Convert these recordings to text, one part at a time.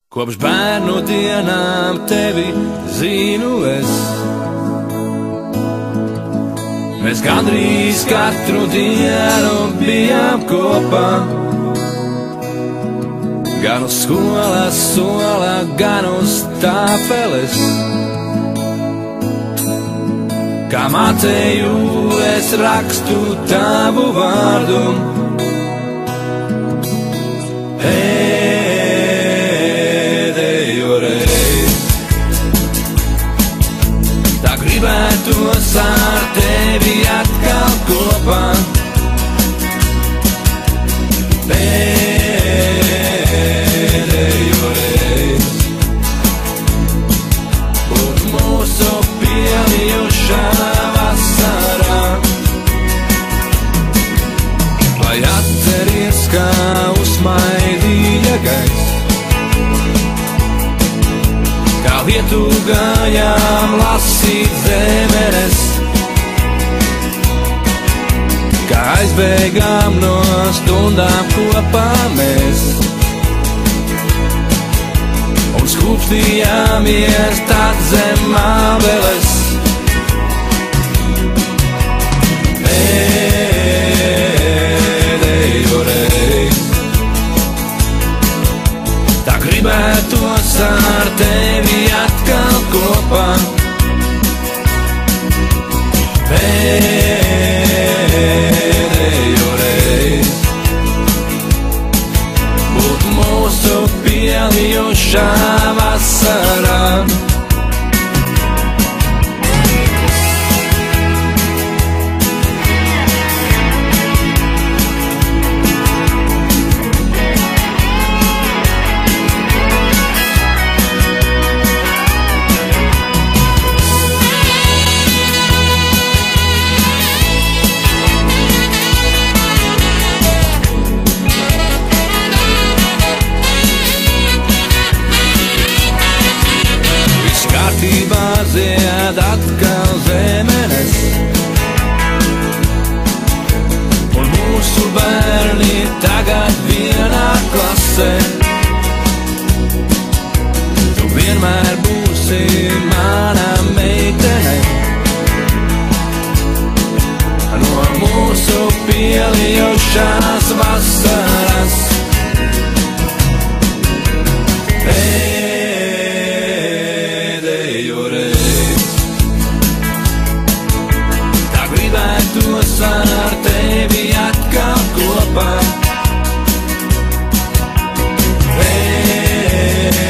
Kopš bērnu dienām tevi zinu es. Mēs gandrīz katru dienu bijām kopā, gan uz skolas sola, gan uz tāfeles. Kā mācēju, es rakstu tavu vārdu. Pēdējo reizi tā gribētos ar tevi atkal kopā. Pēdējo reizi būt mūsu pielijušā vasarā. Vai atceries, kā uzmaidīja gaiss, kā lietu gājām lasīt zemenes, kā aizbēgām no stundām kopā mēs un skūpstījāmies tad zem ābeles. Pēdējo reizi tā gribētos ar tevi atkal kopā. Pēdējo reizi būt mūsu pielijušā vasarā. Zied atkal zemenes, un mūsu bērni tagad vienā klasē. Tu vienmēr būsi mana meitene, no mūsu pielijušās vasaras. Ar tevi atkal kopā. Pēdējo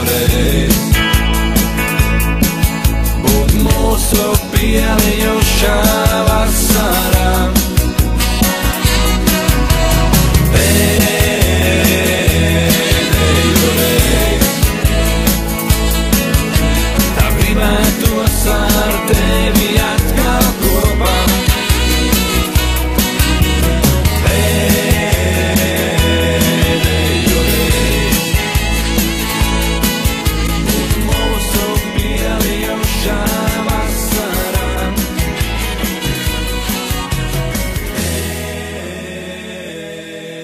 reizi būt mūsu pielijušā vasarā. Pēdējo reizi tā gribētos ar tevi atkal kopā. Pēdējo reizi būt mūsu pielijušā vasarā.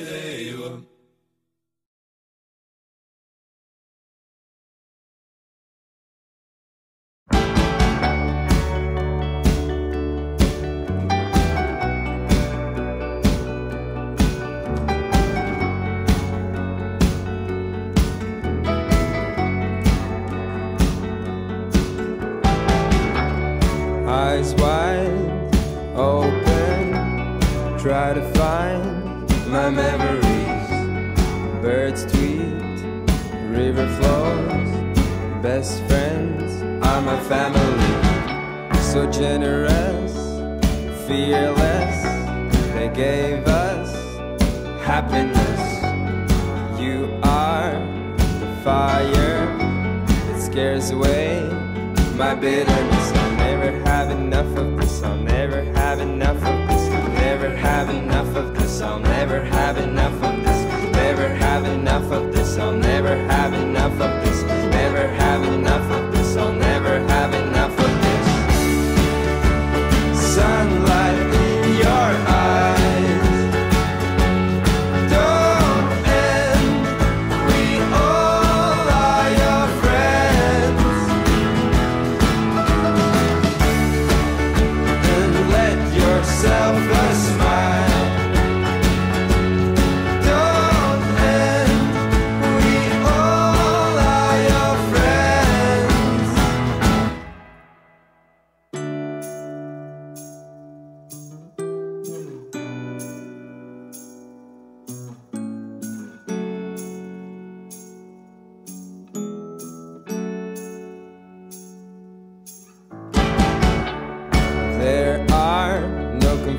Pēdējo. Eyes wide open, try to find my memories. Birds tweet, river flows, best friends are my family. So generous, fearless, they gave us happiness. You are the fire that scares away my bitterness. I'll never have enough of this. I'll never have enough of this. I'll never have enough of this. I'll never have enough of this. Never have enough of this. I'll never have enough of this. Never have enough of this. I'll never have enough of this. Sunlight in your eyes don't end. We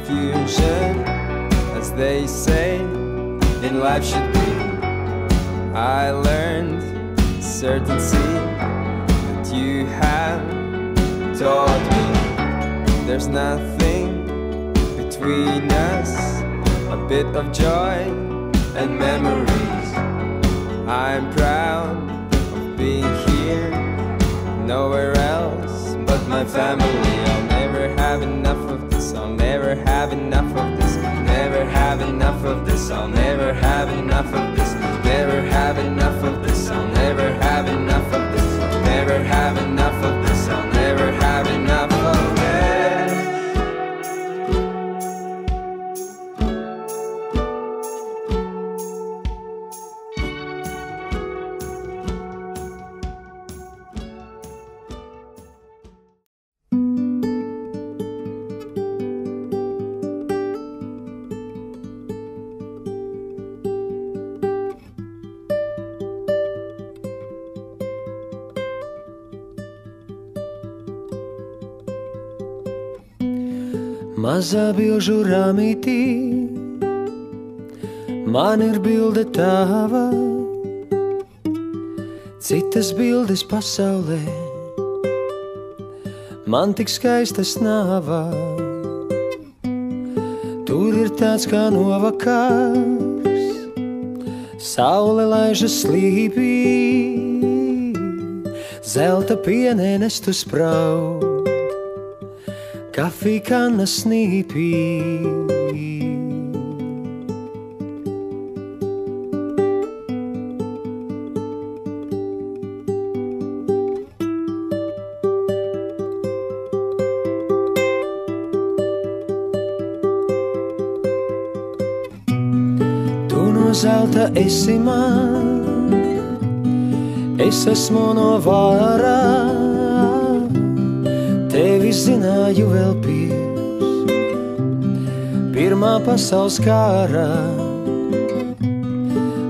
confusion, as they say in life should be. I learned certainty that you have taught me. There's nothing between us, a bit of joy and memories. I'm proud of being here, nowhere else but my family. I'll never have enough of this, I'll never have enough of this, never have enough of this, I'll never have enough of this, never have enough of this, I'll never have enough of this, never have enough of this, I'll never have enough of this. Mazā bilžu rāmītī, man ir bilde tava, citas bildes pasaulē, man tik skaistas nāva. Tur ir tāds kā novakars, saule laižas slīpī, zelta pienēnestu spraud, kafija kanna snīpī. Tu no zelta esi man, es esmu no vārā. Tevi zināju vēl pirmā pasaules kara.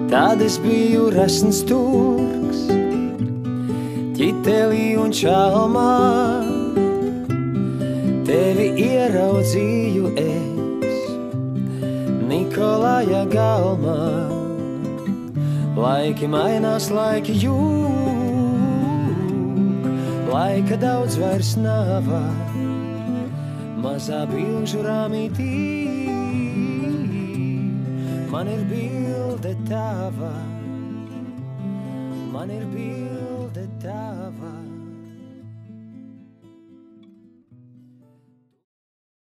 Tad es biju resns turks, ķitelī un čalmā. Tevi ieraudzīju es Nikolaja galmā. Laiki mainās, laiki jūg, laika daudz vairs nav, mazā bilžu rāmītī, man ir bilde tava, man ir bilde tava.